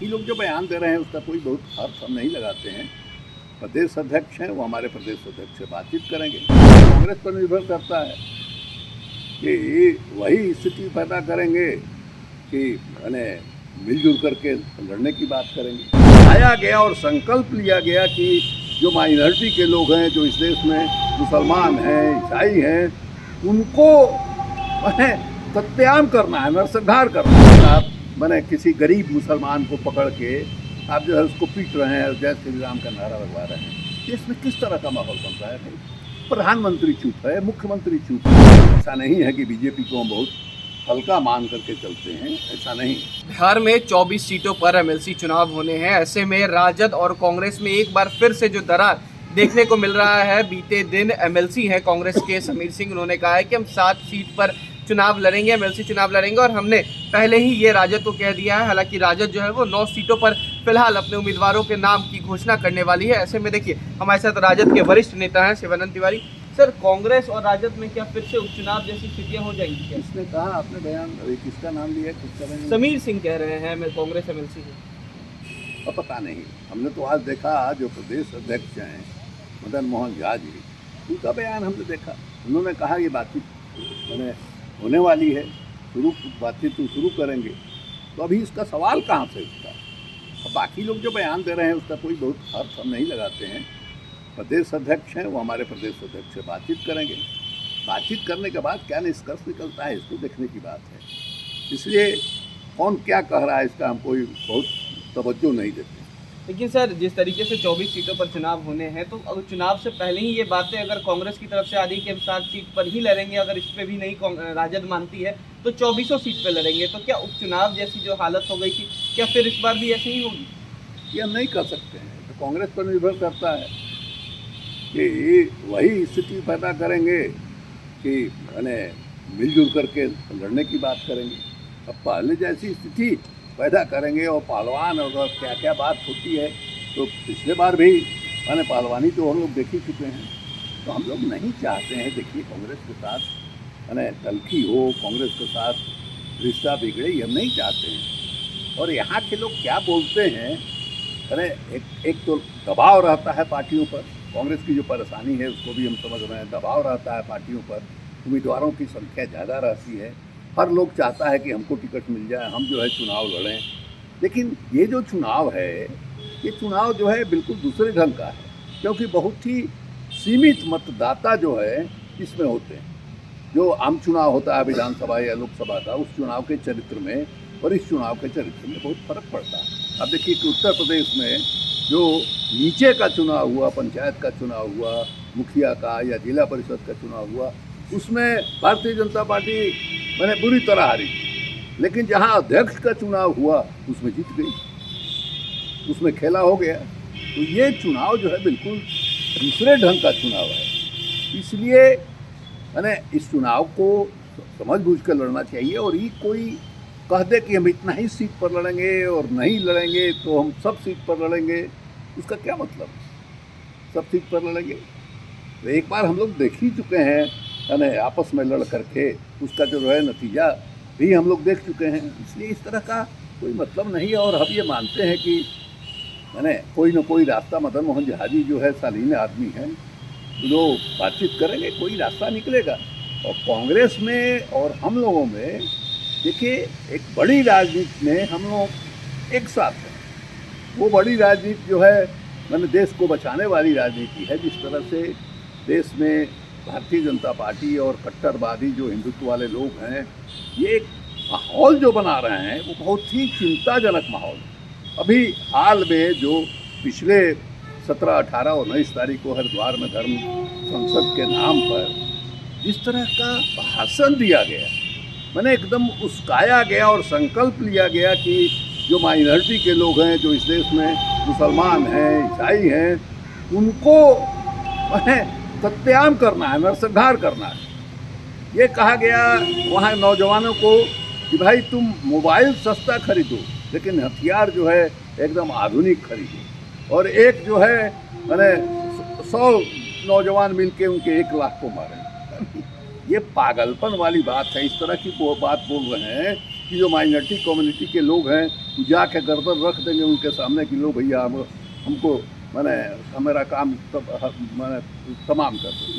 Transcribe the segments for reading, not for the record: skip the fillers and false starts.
बाकी लोग जो बयान दे रहे हैं उसका कोई बहुत अर्थ हम नहीं लगाते हैं। प्रदेश अध्यक्ष हैं, वो हमारे प्रदेश अध्यक्ष से बातचीत करेंगे। कांग्रेस पर निर्भर करता है कि वही स्थिति पैदा करेंगे कि मिलजुल करके लड़ने की बात करेंगे। आया गया और संकल्प लिया गया कि जो माइनॉरिटी के लोग हैं, जो इस देश में मुसलमान हैं, ईसाई हैं, उनको सत्याम करना है, नरसंहार करना है। आप किसी गरीब मुसलमान को पकड़ के आप जो है उसको पीट रहे हैं और जय श्री राम का नारा लगवा रहे हैं। इसमें किस तरह का माहौल बन रहा है भाई? प्रधानमंत्री चुप है, मुख्यमंत्री चुप है। ऐसा नहीं है कि बीजेपी को हम बहुत हल्का मान करके चलते हैं, ऐसा नहीं। बिहार में 24 सीटों पर एमएलसी चुनाव होने हैं। ऐसे में राजद और कांग्रेस में एक बार फिर से जो दरार देखने को मिल रहा है। बीते दिन एमएलसी हैं कांग्रेस के समीर सिंह, उन्होंने कहा है कि हम 7 सीट पर चुनाव लड़ेंगे, एमएलसी चुनाव लड़ेंगे, और हमने पहले ही ये राजद को कह दिया है। हालांकि राजद जो है वो 9 सीटों पर फिलहाल अपने उम्मीदवारों के नाम की घोषणा करने वाली है। ऐसे में देखिए हमारे साथ राजद के वरिष्ठ नेता हैं शिवानंद तिवारी। सर, कांग्रेस और राजद में क्या फिर से उपचुनाव जैसी स्थितियां हो जाएंगी क्या? किसने कहा? आपने बयान किसका नाम लिया? किसका बयान? समीर सिंह कह रहे हैं मैं कांग्रेस एमएलसी हूँ। अब पता नहीं, हमने तो आज देखा जो प्रदेश अध्यक्ष हैं मदन मोहन झा जी, उनका बयान हमने देखा। उन्होंने कहा ये बातचीत होने वाली है, बातचीत तो शुरू करेंगे। तो अभी इसका सवाल कहाँ से उठता? अब बाकी लोग जो बयान दे रहे हैं उसका कोई बहुत अर्थ हम नहीं लगाते हैं। प्रदेश अध्यक्ष हैं, वो हमारे प्रदेश अध्यक्ष से बातचीत करेंगे। बातचीत करने के बाद क्या निष्कर्ष निकलता है इसको देखने की बात है। इसलिए कौन क्या कह रहा है इसका हम कोई बहुत तवज्जो नहीं देते। लेकिन सर, जिस तरीके से 24 सीटों पर चुनाव होने हैं, तो अगर चुनाव से पहले ही ये बातें अगर कांग्रेस की तरफ से आ रही कि हम 7 सीट पर ही लड़ेंगे, अगर इस पर भी नहीं राजद मानती है तो 24 सीट पर लड़ेंगे, तो क्या उपचुनाव जैसी जो हालत हो गई थी, क्या फिर इस बार भी ऐसे ही होगी? ये हम नहीं कर सकते हैं। तो कांग्रेस पर निर्भर करता है कि वही स्थिति पैदा करेंगे कि मिलजुल करके लड़ने की बात करेंगे। अब पहले जैसी स्थिति पैदा करेंगे और पहलवान और क्या क्या बात होती है, तो पिछले बार भी पहलवानी तो हम लोग देख ही चुके हैं। तो हम लोग नहीं चाहते हैं, देखिए, कांग्रेस के साथ तलखी हो, कांग्रेस के साथ रिश्ता बिगड़े, ये हम नहीं चाहते हैं। और यहाँ के लोग क्या बोलते हैं, एक तो दबाव रहता है पार्टियों पर। कांग्रेस की जो परेशानी है उसको भी हम समझ रहे हैं। दबाव रहता है पार्टियों पर, उम्मीदवारों की संख्या ज़्यादा रहती है, हर लोग चाहता है कि हमको टिकट मिल जाए, हम जो है चुनाव लड़ें। लेकिन ये जो चुनाव है, ये चुनाव जो है बिल्कुल दूसरे ढंग का है, क्योंकि बहुत ही सीमित मतदाता जो है इसमें होते हैं। जो आम चुनाव होता है विधानसभा या लोकसभा का, उस चुनाव के चरित्र में और इस चुनाव के चरित्र में बहुत फर्क पड़ता है। अब देखिए कि उत्तर प्रदेश में जो नीचे का चुनाव हुआ, पंचायत का चुनाव हुआ, मुखिया का या जिला परिषद का चुनाव हुआ, उसमें भारतीय जनता पार्टी बुरी तरह हारी। लेकिन जहां अध्यक्ष का चुनाव हुआ उसमें जीत गई, उसमें खेला हो गया। तो ये चुनाव जो है बिल्कुल दूसरे ढंग का चुनाव है। इसलिए इस चुनाव को समझ बूझ कर लड़ना चाहिए। और ये कोई कह दे कि हम इतना ही सीट पर लड़ेंगे और नहीं लड़ेंगे तो हम सब सीट पर लड़ेंगे, उसका क्या मतलब? सब सीट पर लड़ेंगे तो एक बार हम लोग देख ही चुके हैं आपस में लड़ करके, उसका जो है नतीजा भी हम लोग देख चुके हैं। इसलिए इस तरह का कोई मतलब नहीं है। और हम ये मानते हैं कि कोई ना कोई रास्ता, मदन मोहन झा जी जो है शालीन आदमी हैं, जो बातचीत करेंगे, कोई रास्ता निकलेगा। और कांग्रेस में और हम लोगों में देखिए, एक बड़ी राजनीति में हम लोग एक साथ हैं। वो बड़ी राजनीति जो है देश को बचाने वाली राजनीति है। जिस तरह से देश में भारतीय जनता पार्टी और कट्टरवादी जो हिंदुत्व वाले लोग हैं, ये एक माहौल जो बना रहे हैं वो बहुत ही चिंताजनक माहौल है। अभी हाल में जो पिछले 17, 18 और 19 तारीख को हरिद्वार में धर्म संसद के नाम पर जिस तरह का भाषण दिया गया, एकदम उस्काया गया और संकल्प लिया गया कि जो माइनॉरिटी के लोग हैं, जो इस देश में मुसलमान हैं, ईसाई हैं, उनको सत्याम करना है, नरसंहार करना है। ये कहा गया वहाँ नौजवानों को कि भाई तुम मोबाइल सस्ता खरीदो, लेकिन हथियार जो है एकदम आधुनिक खरीदो। और एक जो है 100 नौजवान मिलके उनके 1 लाख को मारे। ये पागलपन वाली बात है। इस तरह की वो बात बोल रहे हैं कि जो माइनॉरिटी कम्युनिटी के लोग हैं जाके गर्दन रख देंगे उनके सामने कि लो भैया हमको मैंने हमारा काम मैंने तमाम कर दो।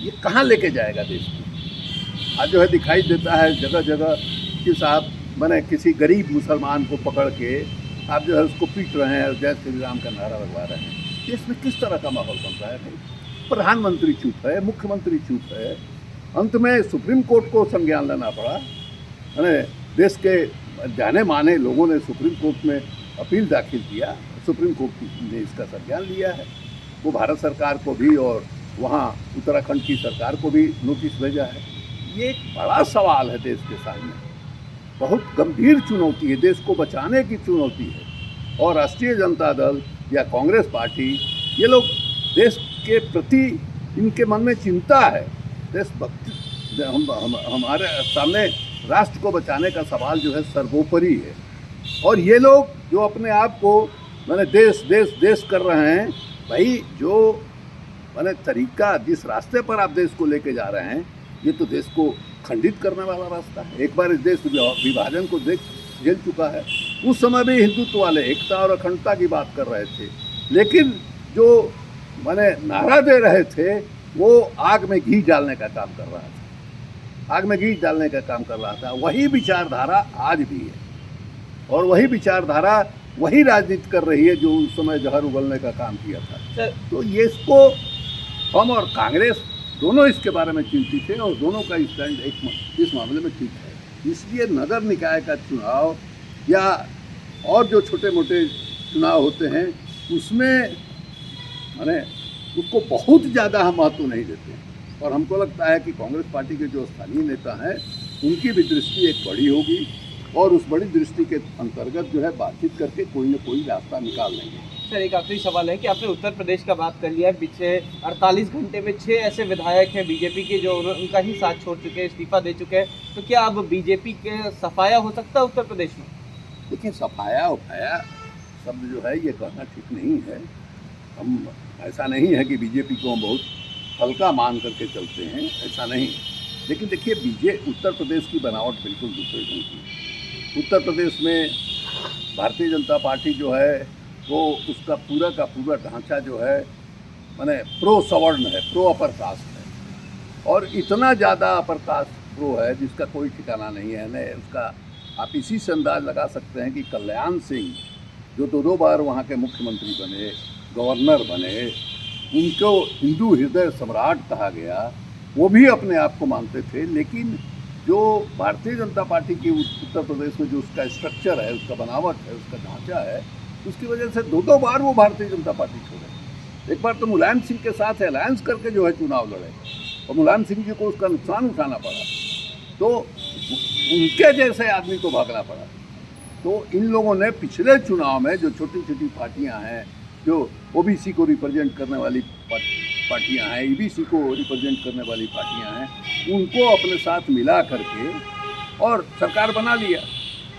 ये कहाँ लेके जाएगा देश को? आज जो है दिखाई देता है जगह जगह कि साहब मैंने किसी गरीब मुसलमान को पकड़ के आप जो है उसको पीट रहे हैं, जय श्री राम का नारा लगवा रहे हैं। देश में किस तरह का माहौल बन रहा है भाई? प्रधानमंत्री चुप है, मुख्यमंत्री चुप है, अंत में सुप्रीम कोर्ट को संज्ञान लेना पड़ा। देश के जाने माने लोगों ने सुप्रीम कोर्ट में अपील दाखिल किया, सुप्रीम कोर्ट ने इसका संज्ञान लिया है। वो भारत सरकार को भी और वहाँ उत्तराखंड की सरकार को भी नोटिस भेजा है। ये एक बड़ा सवाल है देश के सामने, बहुत गंभीर चुनौती है, देश को बचाने की चुनौती है। और राष्ट्रीय जनता दल या कांग्रेस पार्टी, ये लोग देश के प्रति इनके मन में चिंता है, देशभक्ति, हमारे सामने राष्ट्र को बचाने का सवाल जो है सर्वोपरि है। और ये लोग जो अपने आप को मैंने देश देश देश कर रहे हैं, भाई जो मैंने तरीका जिस रास्ते पर आप देश को लेके जा रहे हैं, ये तो देश को खंडित करने वाला रास्ता है। एक बार इस देश विभाजन को झेल चुका है। उस समय भी हिंदुत्व वाले एकता और अखंडता की बात कर रहे थे, लेकिन जो मैंने नारा दे रहे थे वो आग में घी डालने का काम कर रहा था, आग में घी डालने का काम कर रहा था। वही विचारधारा आज भी है और वही विचारधारा वही राजनीति कर रही है जो उस समय जहर उगलने का काम किया था। तो ये इसको हम और कांग्रेस दोनों इसके बारे में चिंतित थे और दोनों का स्टैंड इस मामले में ठीक है। इसलिए नगर निकाय का चुनाव या और जो छोटे मोटे चुनाव होते हैं उसमें माने उसको बहुत ज़्यादा हम महत्व नहीं देते हैं। और हमको लगता है कि कांग्रेस पार्टी के जो स्थानीय नेता हैं उनकी भी दृष्टि एक बड़ी होगी और उस बड़ी दृष्टि के अंतर्गत जो है बातचीत करके कोई न कोई रास्ता निकाल लेंगे। सर, एक आखिरी सवाल है कि आपने उत्तर प्रदेश का बात कर लिया है। पिछले 48 घंटे में 6 ऐसे विधायक हैं बीजेपी के जो उनका ही साथ छोड़ चुके हैं, इस्तीफा दे चुके हैं। तो क्या अब बीजेपी के सफाया हो सकता है उत्तर प्रदेश में? देखिए, सफाया उफाया शब्द जो है ये कहना ठीक नहीं है। हम ऐसा नहीं है कि बीजेपी को हम बहुत हल्का मान करके चलते हैं, ऐसा नहीं। लेकिन देखिए, उत्तर प्रदेश की बनावट बिल्कुल दूसरे ढंग की। उत्तर प्रदेश में भारतीय जनता पार्टी जो है वो उसका पूरा का पूरा ढांचा जो है माने प्रो सवर्ण है, प्रो अपर कास्ट है और इतना ज़्यादा अपर कास्ट प्रो है जिसका कोई ठिकाना नहीं है। न उसका आप इसी से अंदाज लगा सकते हैं कि कल्याण सिंह जो दो बार वहाँ के मुख्यमंत्री बने, गवर्नर बने, उनको हिंदू हृदय सम्राट कहा गया, वो भी अपने आप को मानते थे। लेकिन जो भारतीय जनता पार्टी की उत्तर प्रदेश में जो उसका स्ट्रक्चर है, उसका बनावट है, उसका ढांचा है, उसकी वजह से दो बार वो भारतीय जनता पार्टी छोड़े। एक बार तो मुलायम सिंह के साथ अलायंस करके जो है चुनाव लड़े और मुलायम सिंह जी को उसका नुकसान उठाना पड़ा, तो उनके जैसे आदमी को भागना पड़ा। तो इन लोगों ने पिछले चुनाव में जो छोटी छोटी पार्टियां हैं, जो ओबीसी को रिप्रेजेंट करने वाली पार्टियां हैं, ईबीसी को रिप्रेजेंट करने वाली पार्टियां हैं, उनको अपने साथ मिला करके और सरकार बना लिया।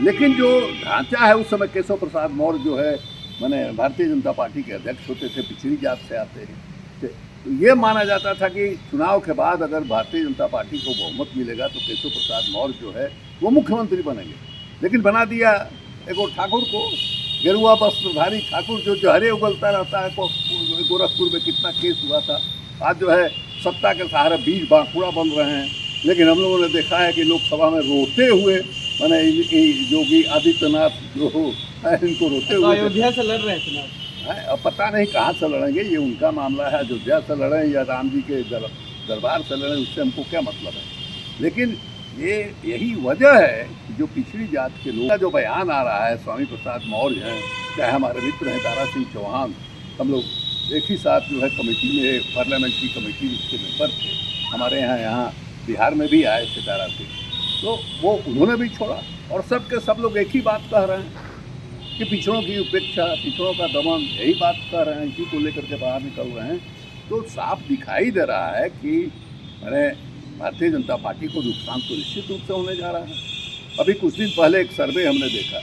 लेकिन जो ढांचा है, उस समय केशव प्रसाद मौर्य जो है माने भारतीय जनता पार्टी के अध्यक्ष होते थे, पिछड़ी जात से आते हैं। तो ये माना जाता था कि चुनाव के बाद अगर भारतीय जनता पार्टी को बहुमत मिलेगा तो केशव प्रसाद मौर्य जो है वो मुख्यमंत्री बनेंगे। लेकिन बना दिया एक और ठाकुर को, गेरुआ वस्त्रधारी ठाकुर जो जहरे उगलता रहता है। गोरखपुर में कितना केस हुआ था। आज जो है सत्ता के सहारे बीज बांकुड़ा बन रहे हैं। लेकिन हम लोगों ने देखा है कि लोकसभा में रोते हुए मैंने योगी आदित्यनाथ जो है इनको रोते हुए अयोध्या से लड़ रहे हैं चुनाव। अब पता नहीं कहाँ से लड़ेंगे, ये उनका मामला है। अयोध्या से लड़ें या राम जी के दरबार से लड़ें, उससे हमको क्या मतलब है। लेकिन यही वजह है कि जो पिछड़ी जात के लोग का जो बयान आ रहा है, स्वामी प्रसाद मौर्य हैं, चाहे हमारे मित्र हैं दारा सिंह चौहान, हम लोग एक ही साथ जो है कमेटी में, पार्लियामेंट्री कमेटी के मेंबर थे। हमारे यहाँ बिहार में भी आए थे दारा सिंह, तो वो उन्होंने भी छोड़ा। और सब लोग एक ही बात कह रहे हैं कि पिछड़ों की उपेक्षा, पिछड़ों का दमन, यही बात कर रहे हैं, इसी को लेकर के बाहर निकल रहे हैं। तो साफ दिखाई दे रहा है कि मैंने भारतीय जनता पार्टी को नुकसान तो निश्चित रूप से होने जा रहा है। अभी कुछ दिन पहले एक सर्वे हमने देखा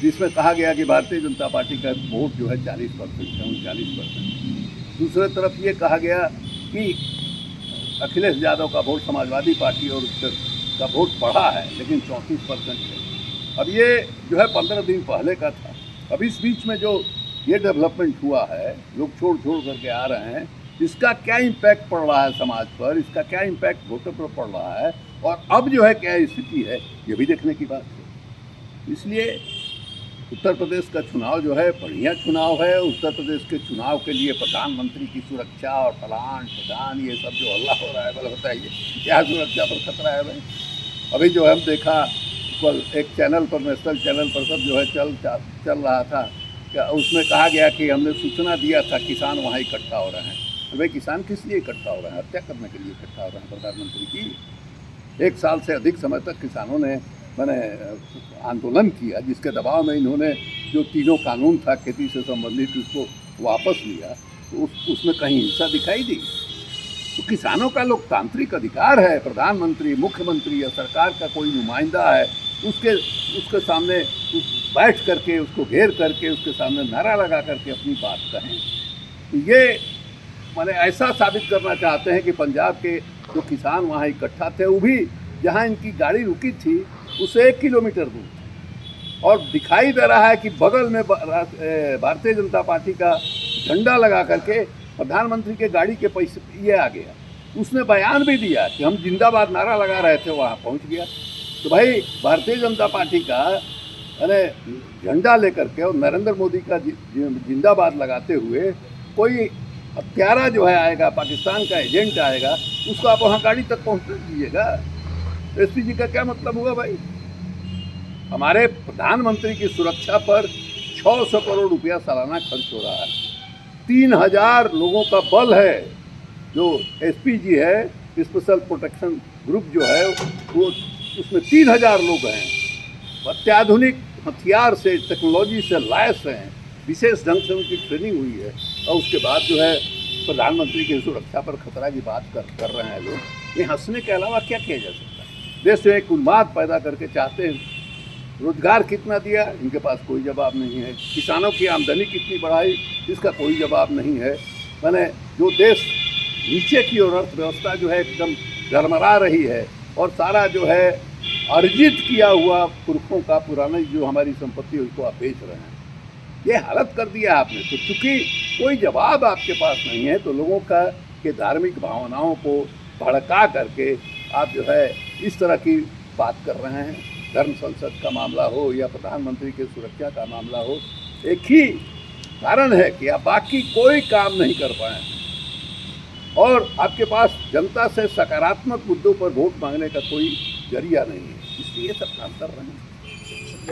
जिसमें कहा गया कि भारतीय जनता पार्टी का वोट जो है 40% है, 39%। दूसरे तरफ ये कहा गया कि अखिलेश यादव का वोट समाजवादी पार्टी और का वोट बढ़ा है, लेकिन 34% है। अब ये जो है 15 दिन पहले का था। अब इस बीच में जो ये डेवलपमेंट हुआ है, लोग छोड़ करके आ रहे हैं, इसका क्या इम्पैक्ट पड़ रहा है समाज पर, इसका क्या इम्पैक्ट वोटर पर पड़ रहा है, और अब जो है क्या स्थिति है, ये भी देखने की बात है। इसलिए उत्तर प्रदेश का चुनाव जो है बढ़िया चुनाव है। उत्तर प्रदेश के चुनाव के लिए प्रधानमंत्री की सुरक्षा और फलान ठिकान ये सब जो हल्ला हो रहा है, बोले बताइए क्या सुरक्षा पर खतरा है भाई। अभी जो है हम देखा कल एक चैनल पर, नेशनल चैनल पर सब जो है चल रहा था, क्या उसमें कहा गया कि हमने सूचना दिया था किसान वहाँ इकट्ठा हो रहे हैं। भाई किसान किस लिए इकट्ठा हो रहे हैं? हत्या करने के लिए इकट्ठा हो रहे हैं प्रधानमंत्री की। 1 साल से अधिक समय तक किसानों ने आंदोलन किया, जिसके दबाव में इन्होंने जो तीनों कानून था खेती से संबंधित उसको वापस लिया, तो उसमें कहीं हिंसा दिखाई दी। तो किसानों का लोकतांत्रिक अधिकार है, प्रधानमंत्री, मुख्यमंत्री या सरकार का कोई नुमाइंदा है, उसके सामने बैठ करके, उसको घेर करके, उसके सामने नारा लगा करके अपनी बात कहें। ये माने ऐसा साबित करना चाहते हैं कि पंजाब के जो किसान वहाँ इकट्ठा थे, वो भी जहाँ इनकी गाड़ी रुकी थी उससे 1 किलोमीटर दूर, और दिखाई दे रहा है कि बगल में भारतीय जनता पार्टी का झंडा लगा करके प्रधानमंत्री के गाड़ी के पैसे ये आ गया। उसने बयान भी दिया कि हम जिंदाबाद नारा लगा रहे थे, वहाँ पहुँच गया। तो भाई भारतीय जनता पार्टी का झंडा लेकर के और नरेंद्र मोदी का जिंदाबाद लगाते हुए कोई हत्यारा जो है आएगा, पाकिस्तान का एजेंट आएगा, उसको आप वहाँ गाड़ी तक पहुँच दीजिएगा। एसपी जी का क्या मतलब हुआ भाई? हमारे प्रधानमंत्री की सुरक्षा पर 600 करोड़ रुपया सालाना खर्च हो रहा है। 3000 लोगों का बल है। जो एसपी जी है, स्पेशल प्रोटेक्शन ग्रुप जो है, वो उसमें 3000 लोग हैं। अत्याधुनिक हथियार से, टेक्नोलॉजी से लैस हैं, विशेष ढंग से उनकी ट्रेनिंग हुई है, और उसके बाद जो है प्रधानमंत्री की सुरक्षा पर खतरा की बात कर रहे हैं लोग। ये हंसने के अलावा क्या किया जा सकता है? देश में एक उन्माद पैदा करके चाहते हैं। रोजगार कितना दिया, इनके पास कोई जवाब नहीं है। किसानों की आमदनी कितनी बढ़ाई, इसका कोई जवाब नहीं है। मैंने जो देश नीचे की ओर अर्थव्यवस्था जो है एकदम डरमरा रही है, और सारा जो है अर्जित किया हुआ पुरखों का पुराना जो हमारी संपत्ति है उसको आप बेच रहे हैं, ये हालत कर दिया आपने। तो चूँकि कोई जवाब आपके पास नहीं है, तो लोगों का के धार्मिक भावनाओं को भड़का करके आप जो है इस तरह की बात कर रहे हैं। धर्म संसद का मामला हो या प्रधानमंत्री के सुरक्षा का मामला हो, एक ही कारण है कि आप बाकी कोई काम नहीं कर पाए, और आपके पास जनता से सकारात्मक मुद्दों पर वोट मांगने का कोई जरिया नहीं है, इसलिए सब काम कर रहे हैं।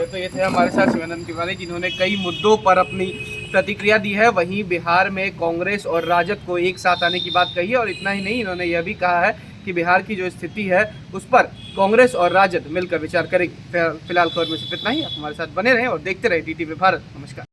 तो ये थे हमारे साथ शिवानंद तिवारी, जिन्होंने कई मुद्दों पर अपनी प्रतिक्रिया दी है। वहीं बिहार में कांग्रेस और राजद को एक साथ आने की बात कही है, और इतना ही नहीं, इन्होंने यह भी कहा है कि बिहार की जो स्थिति है उस पर कांग्रेस और राजद मिलकर विचार करेगी। फिलहाल खबर में सिर्फ इतना ही। आप हमारे साथ बने रहें और देखते रहें DTV भारत। नमस्कार।